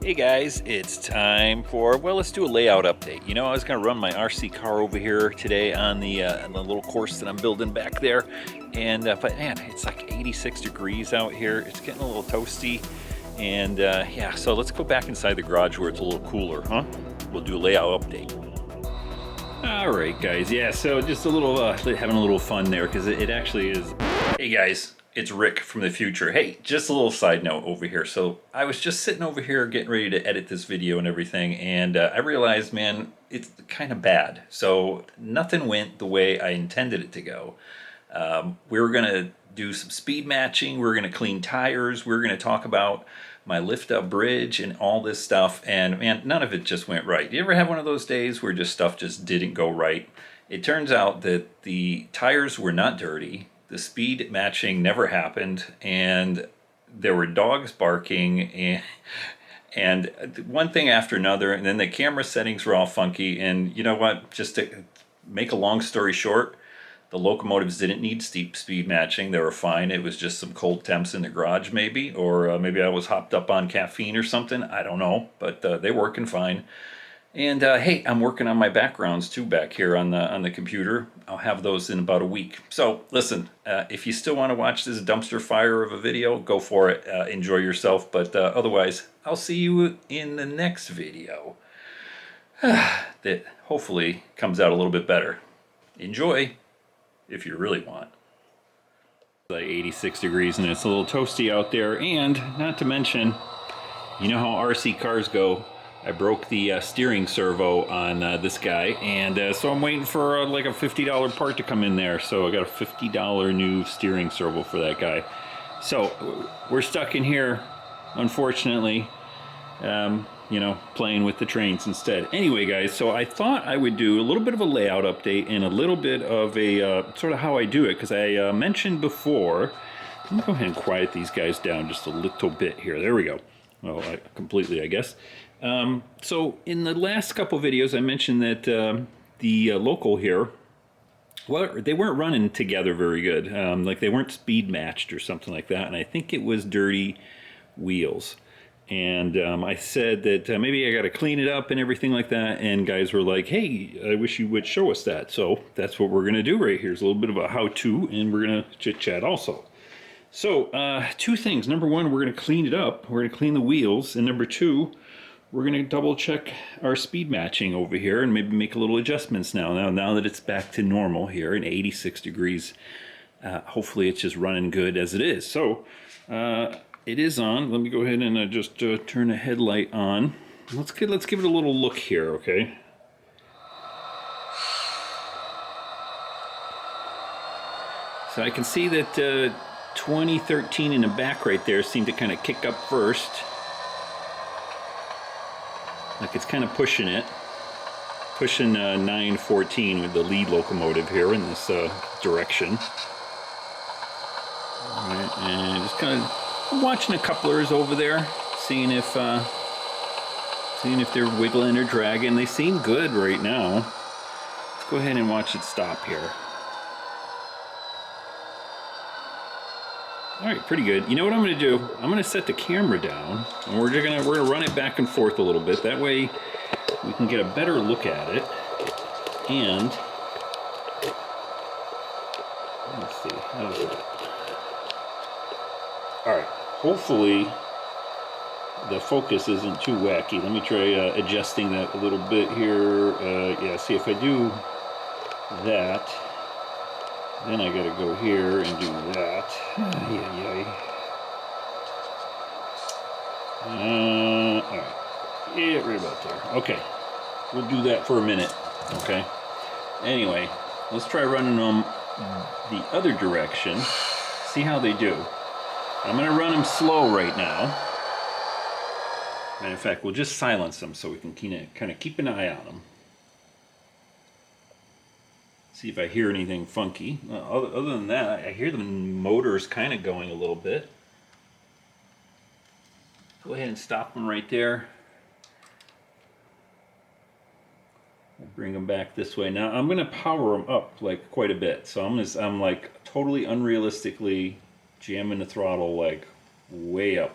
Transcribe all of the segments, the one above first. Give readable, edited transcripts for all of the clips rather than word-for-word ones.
Hey guys, it's time for, well, let's do a layout update. You know, I was going to run my RC car over here today on the little course that I'm building back there. But man, it's like 86 degrees out here. It's getting a little toasty. Yeah, so let's go back inside the garage where it's a little cooler, huh? We'll do a layout update. All right, guys. Yeah, so just a little, having a little fun there because it actually is. Hey guys, it's Rick from the future. Hey, just a little side note over here. So I was just sitting over here getting ready to edit this video and everything, and I realized, man, it's kind of bad. So nothing went the way I intended it to go. We were gonna do some speed matching. We were gonna clean tires. We were gonna talk about my lift up bridge and all this stuff, and man, none of it just went right. You ever have one of those days where just stuff just didn't go right? It turns out that the tires were not dirty, the speed matching never happened, and there were dogs barking and one thing after another, and then the camera settings were all funky. And you know what, just to make a long story short, the locomotives didn't need steep speed matching. They were fine. It was just some cold temps in the garage, maybe, or maybe I was hopped up on caffeine or something. I don't know, but they're working fine. And hey, I'm working on my backgrounds too back here on the computer. I'll have those in about a week. So listen, if you still want to watch this dumpster fire of a video, go for it. Enjoy yourself. But otherwise, I'll see you in the next video that hopefully comes out a little bit better. Enjoy. If you really want. Like 86 degrees and it's a little toasty out there, and not to mention, you know how RC cars go. I broke the steering servo on this guy, and so I'm waiting for like a $50 part to come in there. So I got a $50 new steering servo for that guy. So we're stuck in here, unfortunately. You know, playing with the trains instead. Anyway, guys, so I thought I would do a little bit of a layout update and a little bit of a sort of how I do it, because I mentioned before. Let me go ahead and quiet these guys down just a little bit here. There we go. Well, completely, I guess. So in the last couple videos, I mentioned that the local here, well, they weren't running together very good. Like they weren't speed matched or something like that, and I think it was dirty wheels. And I said that maybe I got to clean it up and everything like that. And guys were like, hey, I wish you would show us that. So that's what we're going to do right here. It's a little bit of a how-to, and we're going to chit-chat also. So two things. Number one, we're going to clean it up. We're going to clean the wheels. And number two, we're going to double-check our speed matching over here and maybe make a little adjustments now. Now that it's back to normal here in 86 degrees, hopefully it's just running good as it is. So it is on. Let me go ahead and just turn the headlight on. Let's give it a little look here, okay? So I can see that 2013 in the back right there seemed to kind of kick up first. Like it's kind of pushing it. Pushing 914 with the lead locomotive here in this direction. All right, and just kind of watching the couplers over there, seeing if they're wiggling or dragging. They seem good right now. Let's go ahead and watch it stop here. All right, pretty good. You know what I'm going to do? I'm going to set the camera down, and we're going to run it back and forth a little bit. That way, we can get a better look at it. And let's see, how's that? All right. Hopefully the focus isn't too wacky. Let me try adjusting that a little bit here. Yeah, see, if I do that, then I gotta go here and do that. All right, yeah, right about there. Okay, we'll do that for a minute. Okay, anyway, let's try running them the other direction, see how they do. I'm going to run them slow right now. Matter of fact, we'll just silence them so we can kind of keep an eye on them. See if I hear anything funky. Other than that, I hear the motors kind of going a little bit. Go ahead and stop them right there. We'll bring them back this way. Now I'm going to power them up like quite a bit. So I'm like totally unrealistically jamming the throttle like way up.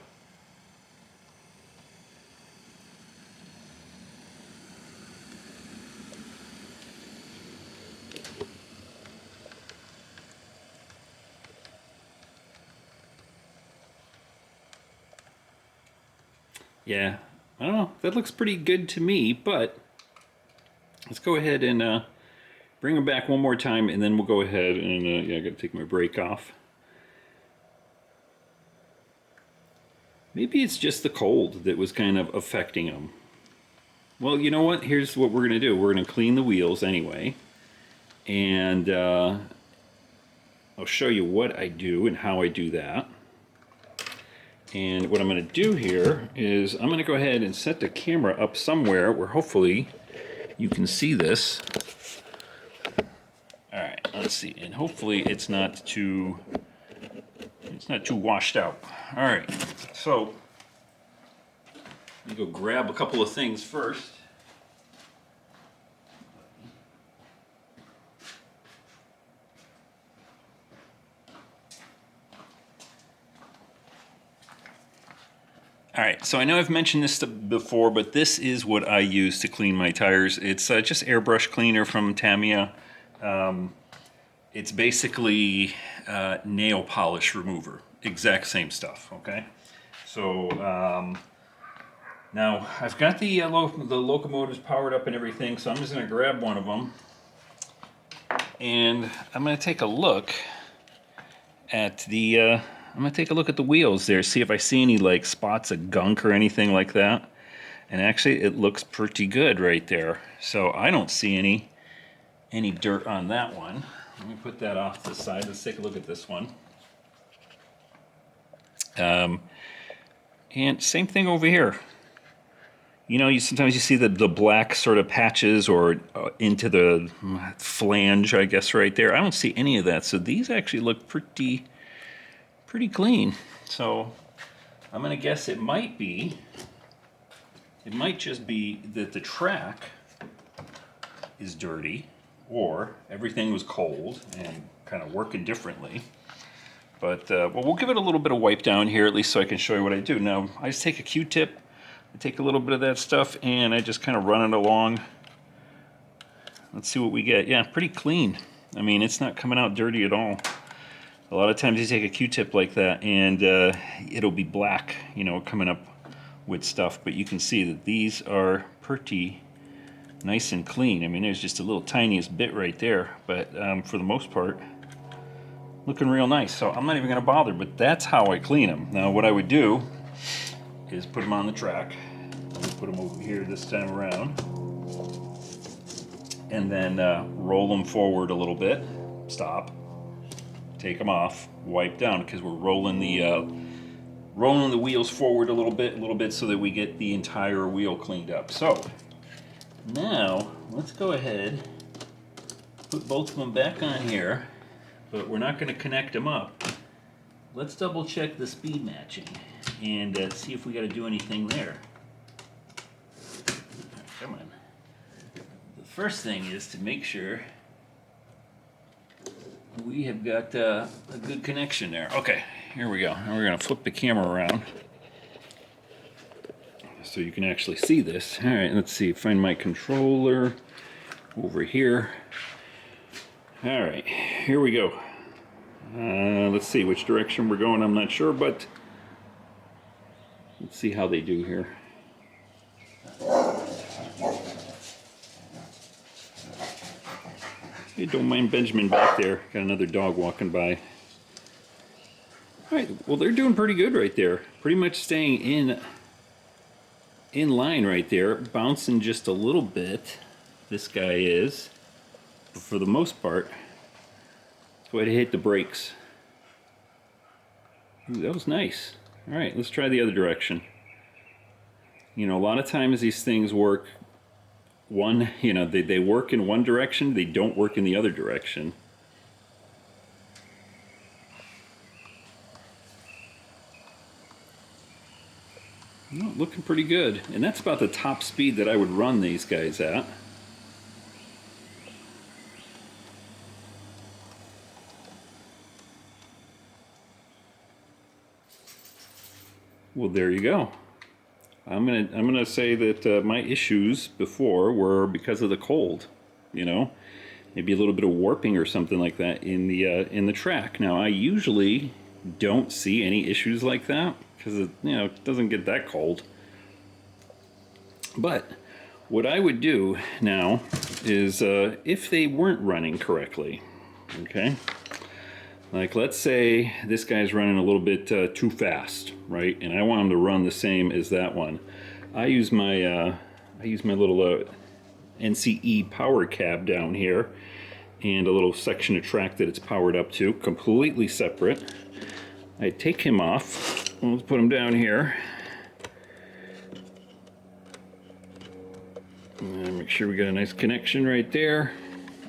Yeah, I don't know. That looks pretty good to me, but let's go ahead and bring them back one more time, and then we'll go ahead and, yeah, I gotta take my brake off. Maybe it's just the cold that was kind of affecting them. Well, you know what? Here's what we're gonna do. We're gonna clean the wheels anyway, and I'll show you what I do and how I do that. And what I'm gonna do here is I'm gonna go ahead and set the camera up somewhere where hopefully you can see this. All right, let's see, and hopefully it's not too washed out. All right, so let me go grab a couple of things first. All right, so I know I've mentioned this before, but this is what I use to clean my tires. It's just airbrush cleaner from Tamiya. It's basically nail polish remover, exact same stuff, okay? So now I've got the locomotives powered up and everything, so I'm just gonna grab one of them and I'm gonna take a look at the wheels there, see if I see any like spots of gunk or anything like that. And actually it looks pretty good right there. So I don't see any dirt on that one. Let me put that off to the side. Let's take a look at this one. And same thing over here. You know, sometimes you see the black sort of patches or into the flange, I guess, right there. I don't see any of that. So these actually look pretty clean. So I'm gonna guess it might just be that the track is dirty, or everything was cold and kind of working differently. But well, we'll give it a little bit of wipe down here, at least so I can show you what I do. Now, I just take a Q-tip, I take a little bit of that stuff, and I just kind of run it along. Let's see what we get. Yeah, pretty clean. I mean, it's not coming out dirty at all. A lot of times you take a Q-tip like that, and it'll be black, you know, coming up with stuff. But you can see that these are pretty nice and clean. I mean, there's just a little tiniest bit right there, but for the most part, looking real nice. So I'm not even going to bother, but that's how I clean them. Now, what I would do is put them on the track. Let me put them over here this time around, and then roll them forward a little bit. Stop. Take them off. Wipe down, because we're rolling the wheels forward a little bit, so that we get the entire wheel cleaned up. So now, let's go ahead, put both of them back on here, but we're not going to connect them up. Let's double check the speed matching and see if we got to do anything there. Come on. The first thing is to make sure we have got a good connection there. Okay, here we go. Now we're going to flip the camera around so you can actually see this. All right, let's see. Find my controller over here. All right, here we go. Let's see which direction we're going. I'm not sure, but let's see how they do here. Hey, don't mind Benjamin back there. Got another dog walking by. All right, well, they're doing pretty good right there. Pretty much staying in line right there, bouncing just a little bit. This guy is, but for the most part, let's go ahead and hit the brakes. Ooh, that was nice. All right, let's try the other direction. You know, a lot of times these things work they work in one direction, they don't work in the other direction. Oh, looking pretty good. And that's about the top speed that I would run these guys at. Well, there you go. I'm gonna say that my issues before were because of the cold. You know, maybe a little bit of warping or something like that in the track. Now, I usually don't see any issues like that because it doesn't get that cold. But what I would do now is if they weren't running correctly, okay? Like let's say this guy's running a little bit too fast, right? And I want him to run the same as that one. I use my little NCE power cab down here and a little section of track that it's powered up to, completely separate. I take him off. Let's put him down here. And make sure we got a nice connection right there.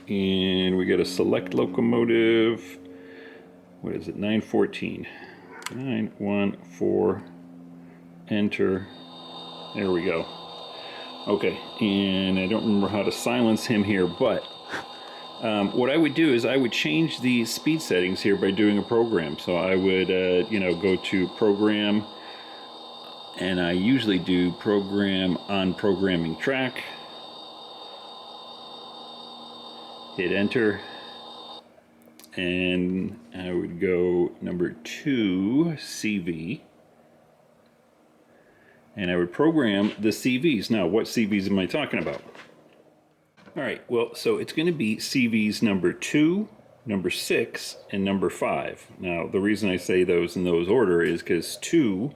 And we got a select locomotive. What is it? 914. 914. Enter. There we go. Okay, and I don't remember how to silence him here, but what I would do is I would change the speed settings here by doing a program. So I would, go to program, and I usually do program on programming track. Hit enter, and I would go number 2 CV. And I would program the CVs. Now, what CVs am I talking about? All right, well, so it's going to be CVs number 2, number 6, and number 5. Now, the reason I say those in those order is because 2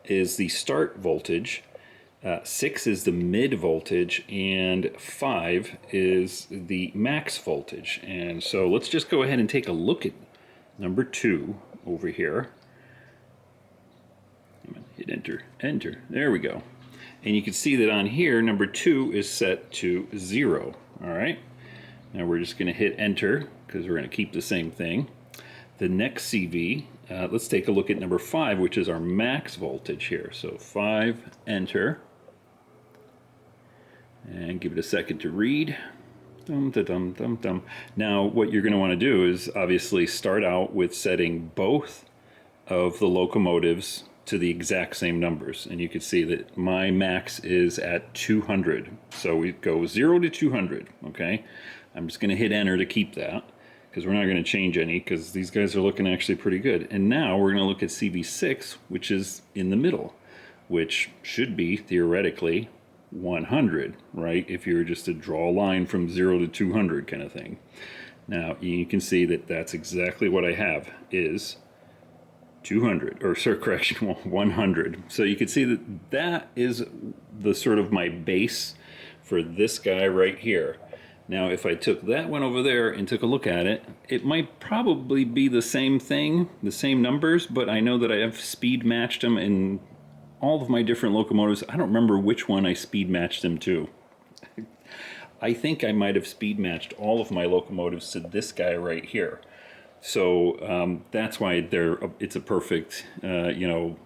is the start voltage, 6 is the mid voltage, and 5 is the max voltage. And so let's just go ahead and take a look at number 2 over here. Hit enter, enter, there we go. And you can see that on here, number 2 is set to 0, all right? Now we're just gonna hit enter, because we're gonna keep the same thing. The next CV, let's take a look at number 5, which is our max voltage here. So 5, enter, and give it a second to read. Dum, da, dum, dum, dum. Now what you're gonna wanna do is obviously start out with setting both of the locomotives to the exact same numbers, and you can see that my max is at 200. So we go 0 to 200, okay? I'm just gonna hit enter to keep that, because we're not gonna change any, because these guys are looking actually pretty good. And now we're gonna look at CV6, which is in the middle, which should be theoretically 100, right? If you were just to draw a line from 0 to 200 kind of thing. Now you can see that that's exactly what I have is 200, or sorry, correction, 100. So you can see that that is the sort of my base for this guy right here. Now if I took that one over there and took a look at it, it might probably be the same thing, the same numbers, but I know that I have speed matched them in all of my different locomotives. I don't remember which one I speed matched them to. I think I might have speed matched all of my locomotives to this guy right here. So that's why it's a perfect, 0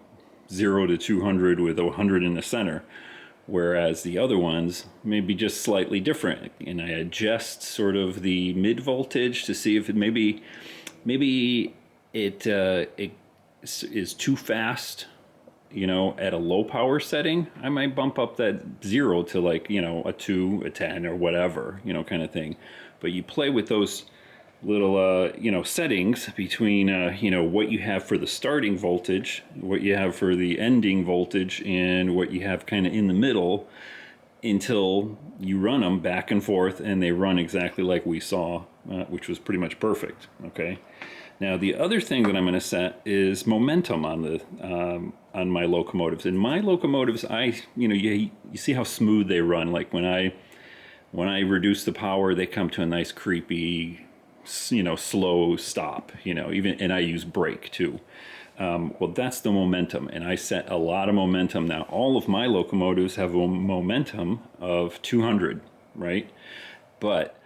to 200 with 100 in the center, whereas the other ones may be just slightly different. And I adjust sort of the mid voltage to see if it maybe it is too fast, at a low power setting. I might bump up that 0 to like, a 2, a 10, or whatever, kind of thing. But you play with those little settings between what you have for the starting voltage, what you have for the ending voltage, and what you have kind of in the middle, until you run them back and forth and they run exactly like we saw, which was pretty much perfect. Okay, now the other thing that I'm going to set is momentum on the on my locomotives. In my locomotives, you see how smooth they run. Like when I reduce the power, they come to a nice creepy, slow stop, even, and I use brake too. Well, that's the momentum, and I set a lot of momentum. Now all of my locomotives have a momentum of 200, right? But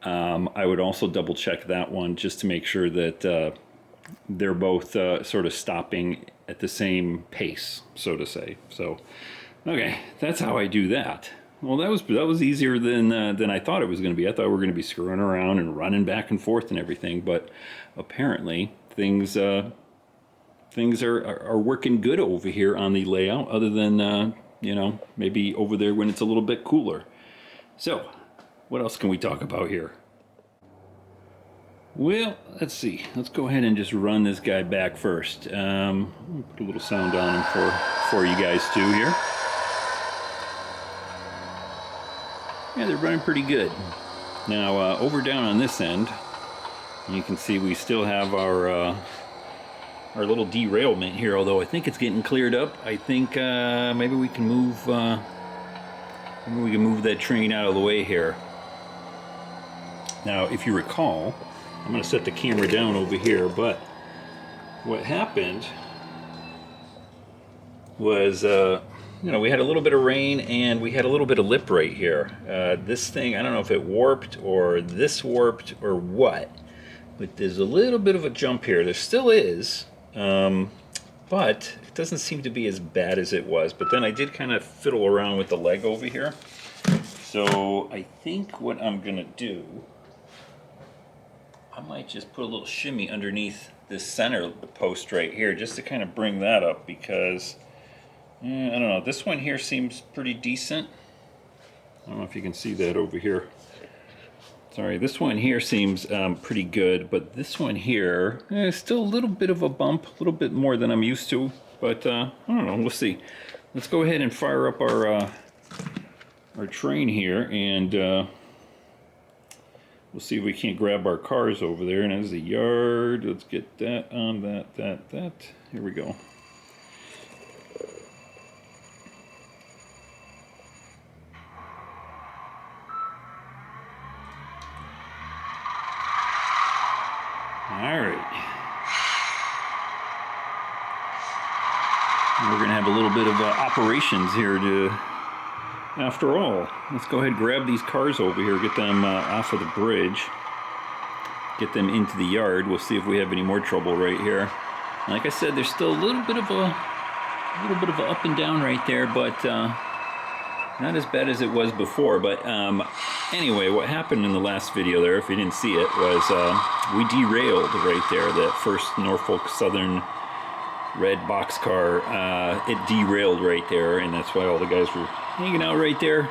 I would also double check that one just to make sure that they're both sort of stopping at the same pace, so to say. So okay, that's how I do that. Well, that was easier than I thought it was going to be. I thought we were going to be screwing around and running back and forth and everything, but apparently things are working good over here on the layout, other than maybe over there when it's a little bit cooler. So what else can we talk about here? Well, let's see. Let's go ahead and just run this guy back first. Put a little sound on him for you guys too here. Yeah, they're running pretty good. Now over down on this end, you can see we still have our little derailment here, although I think it's getting cleared up. I think maybe we can move that train out of the way here. Now, if you recall, I'm going to set the camera down over here, but what happened was, you know, we had a little bit of rain and we had a little bit of lip right here. This thing, I don't know if it warped or this warped or what, but there's a little bit of a jump here. There still is, but it doesn't seem to be as bad as it was. But then I did kind of fiddle around with the leg over here. So I think what I'm going to do, I might just put a little shimmy underneath this center post right here just to kind of bring that up, because I don't know, this one here seems pretty decent. I don't know if you can see that over here. Sorry, this one here seems pretty good, but this one here is still a little bit of a bump, a little bit more than I'm used to, but I don't know, we'll see. Let's go ahead and fire up our train here, and we'll see if we can't grab our cars over there. And there's the yard. Let's get that on that. Here we go. All right. We're going to have a little bit of operations here after all. Let's go ahead and grab these cars over here, get them off of the bridge, get them into the yard. We'll see if we have any more trouble right here. Like I said, there's still a little bit of a up and down right there, but not as bad as it was before. But anyway, what happened in the last video there, if you didn't see it, was we derailed right there. That first Norfolk Southern red boxcar, it derailed right there, and that's why all the guys were hanging out right there,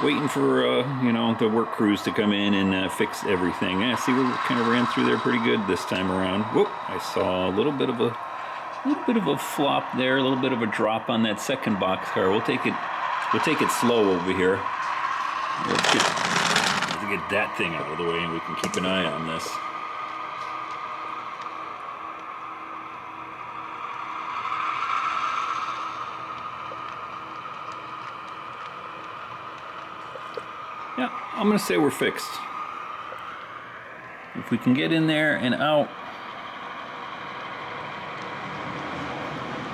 waiting for you know, the work crews to come in and fix everything. Yeah, see, we kind of ran through there pretty good this time around. Whoop! I saw a little bit of a flop there, a little bit of a drop on that second boxcar. We'll take it slow over here. Let's get that thing out of the way, and we can keep an eye on this. Yeah, I'm going to say we're fixed. If we can get in there and out.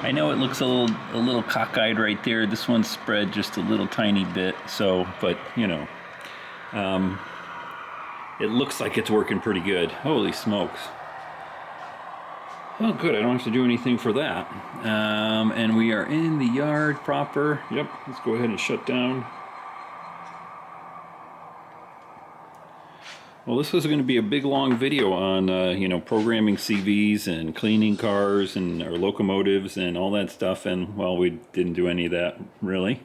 I know it looks a little cockeyed right there. This one's spread just a little tiny bit, so, but you know, it looks like it's working pretty good. Holy smokes. Oh, good, I don't have to do anything for that. And we are in the yard proper. Yep, let's go ahead and shut down. Well, this was going to be a big, long video on, you know, programming CVs and cleaning cars and or locomotives and all that stuff, and, well, we didn't do any of that, really.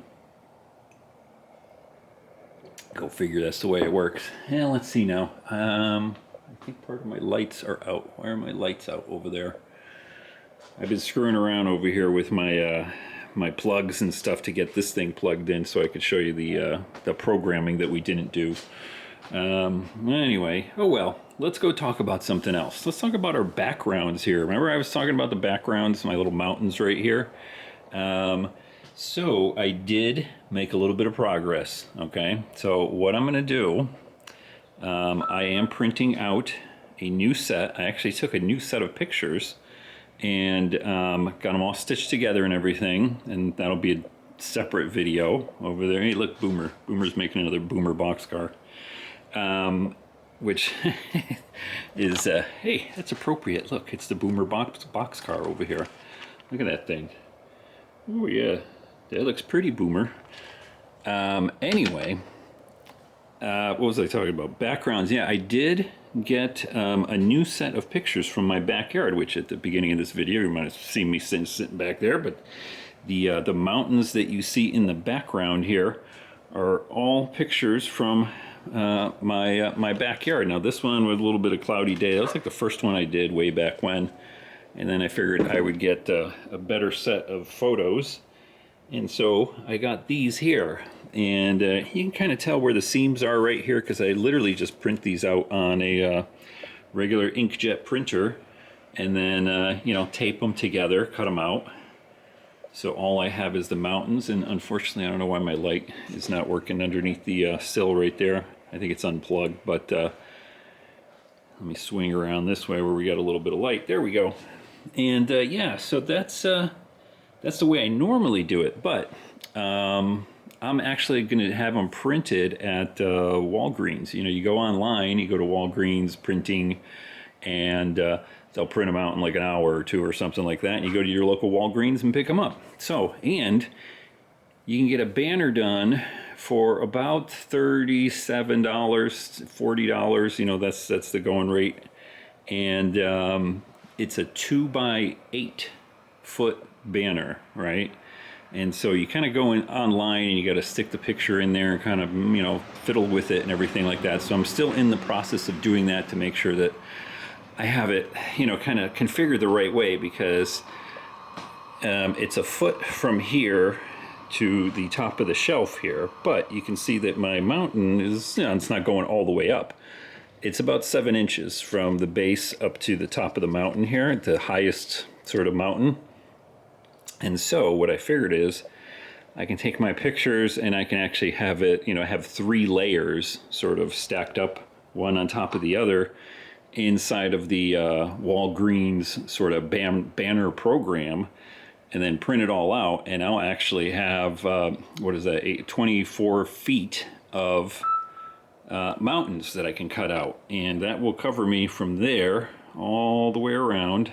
Go figure, that's the way it works. Yeah, let's see now. I think part of my lights are out. Why are my lights out over there? I've been screwing around over here with my my plugs and stuff to get this thing plugged in so I could show you the programming that we didn't do. Anyway, oh well, let's go talk about something else. Let's talk about our backgrounds here. Remember I was talking about the backgrounds, my little mountains right here? So I did make a little bit of progress, okay? So what I'm going to do, I am printing out a new set. I actually took a new set of pictures and got them all stitched together and everything, and that'll be a separate video over there. Hey, look, Boomer's making another Boomer boxcar. Which is, hey, that's appropriate. Look, it's the Boomer boxcar over here. Look at that thing. Oh yeah, that looks pretty, Boomer. Anyway, what was I talking about? Backgrounds. Yeah, I did get a new set of pictures from my backyard, which at the beginning of this video, you might have seen me sitting back there, but the mountains that you see in the background here are all pictures from my backyard. Now this one was a little bit of cloudy day. That was like the first one I did way back when, and then I figured I would get a better set of photos, and so I got these here. And you can kind of tell where the seams are right here, because I literally just print these out on a regular inkjet printer, and then you know, tape them together, cut them out. So all I have is the mountains, and unfortunately I don't know why my light is not working underneath the sill right there. I think it's unplugged, but let me swing around this way where we got a little bit of light. There we go. And yeah, so that's the way I normally do it, but I'm actually going to have them printed at Walgreens. You know, you go online, you go to Walgreens printing, and they'll print them out in like an hour or two or something like that, and you go to your local Walgreens and pick them up. So, and you can get a banner done for about $37, $40, you know, that's the going rate. And it's a 2x8 foot banner, right? And so you kind of go in online and you got to stick the picture in there and kind of, you know, fiddle with it and everything like that. So I'm still in the process of doing that to make sure that I have it, you know, kind of configured the right way, because it's a foot from here to the top of the shelf here, but you can see that my mountain is, you know, it's not going all the way up. It's about 7 inches from the base up to the top of the mountain here, the highest sort of mountain. And so what I figured is I can take my pictures and I can actually have it, you know, have 3 layers sort of stacked up, one on top of the other, inside of the Walgreens sort of banner program, and then print it all out, and I'll actually have, what is that, 24 feet of mountains that I can cut out, and that will cover me from there all the way around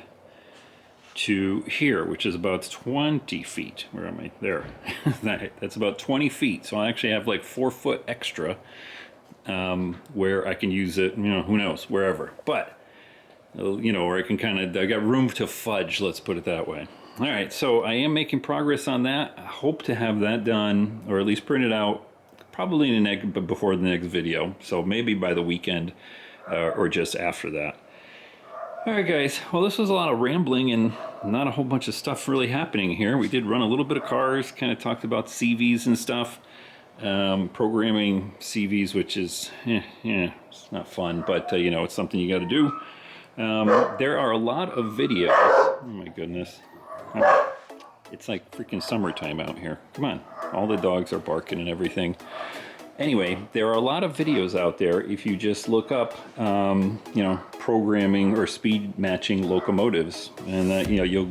to here, which is about 20 feet. Where am I? There. That's about 20 feet, so I actually have like 4 foot extra where I can use it, you know, who knows, wherever. But, you know, where I can kind of, I got room to fudge, let's put it that way. All right, so I am making progress on that. I hope to have that done, or at least printed out, probably in the next, before the next video. So maybe by the weekend, or just after that. All right, guys. Well, this was a lot of rambling and not a whole bunch of stuff really happening here. We did run a little bit of cars, kind of talked about CVs and stuff. Programming CVs, which is, it's not fun, but you know, it's something you got to do. There are a lot of videos. Oh my goodness. It's like freaking summertime out here. Come on. All the dogs are barking and everything. Anyway, there are a lot of videos out there if you just look up, you know, programming or speed matching locomotives. And, you know,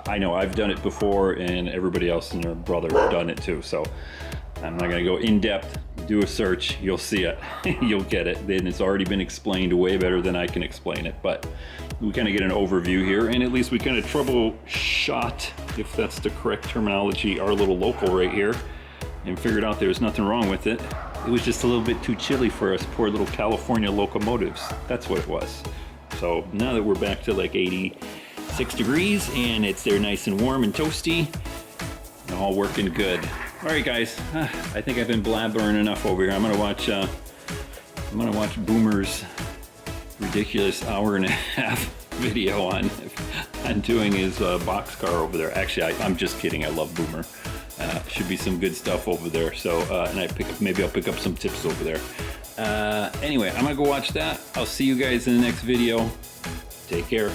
I know I've done it before, and everybody else and their brother have done it too. So I'm not going to go in depth. Do a search. You'll see it. You'll get it. Then it's already been explained way better than I can explain it. But we kind of get an overview here, and at least we kind of troubleshot, if that's the correct terminology, our little local right here, and figured out there's nothing wrong with it. It was just a little bit too chilly for us poor little California locomotives. That's what it was. So now that we're back to like 86 degrees and it's there nice and warm and toasty, all working good. All right, guys, I think I've been blabbering enough over here. I'm gonna watch Boomer's ridiculous 1.5-hour video on doing his boxcar over there. Actually, I'm just kidding. I love Boomer. Should be some good stuff over there. So, and maybe I'll pick up some tips over there. Anyway, I'm gonna go watch that. I'll see you guys in the next video. Take care.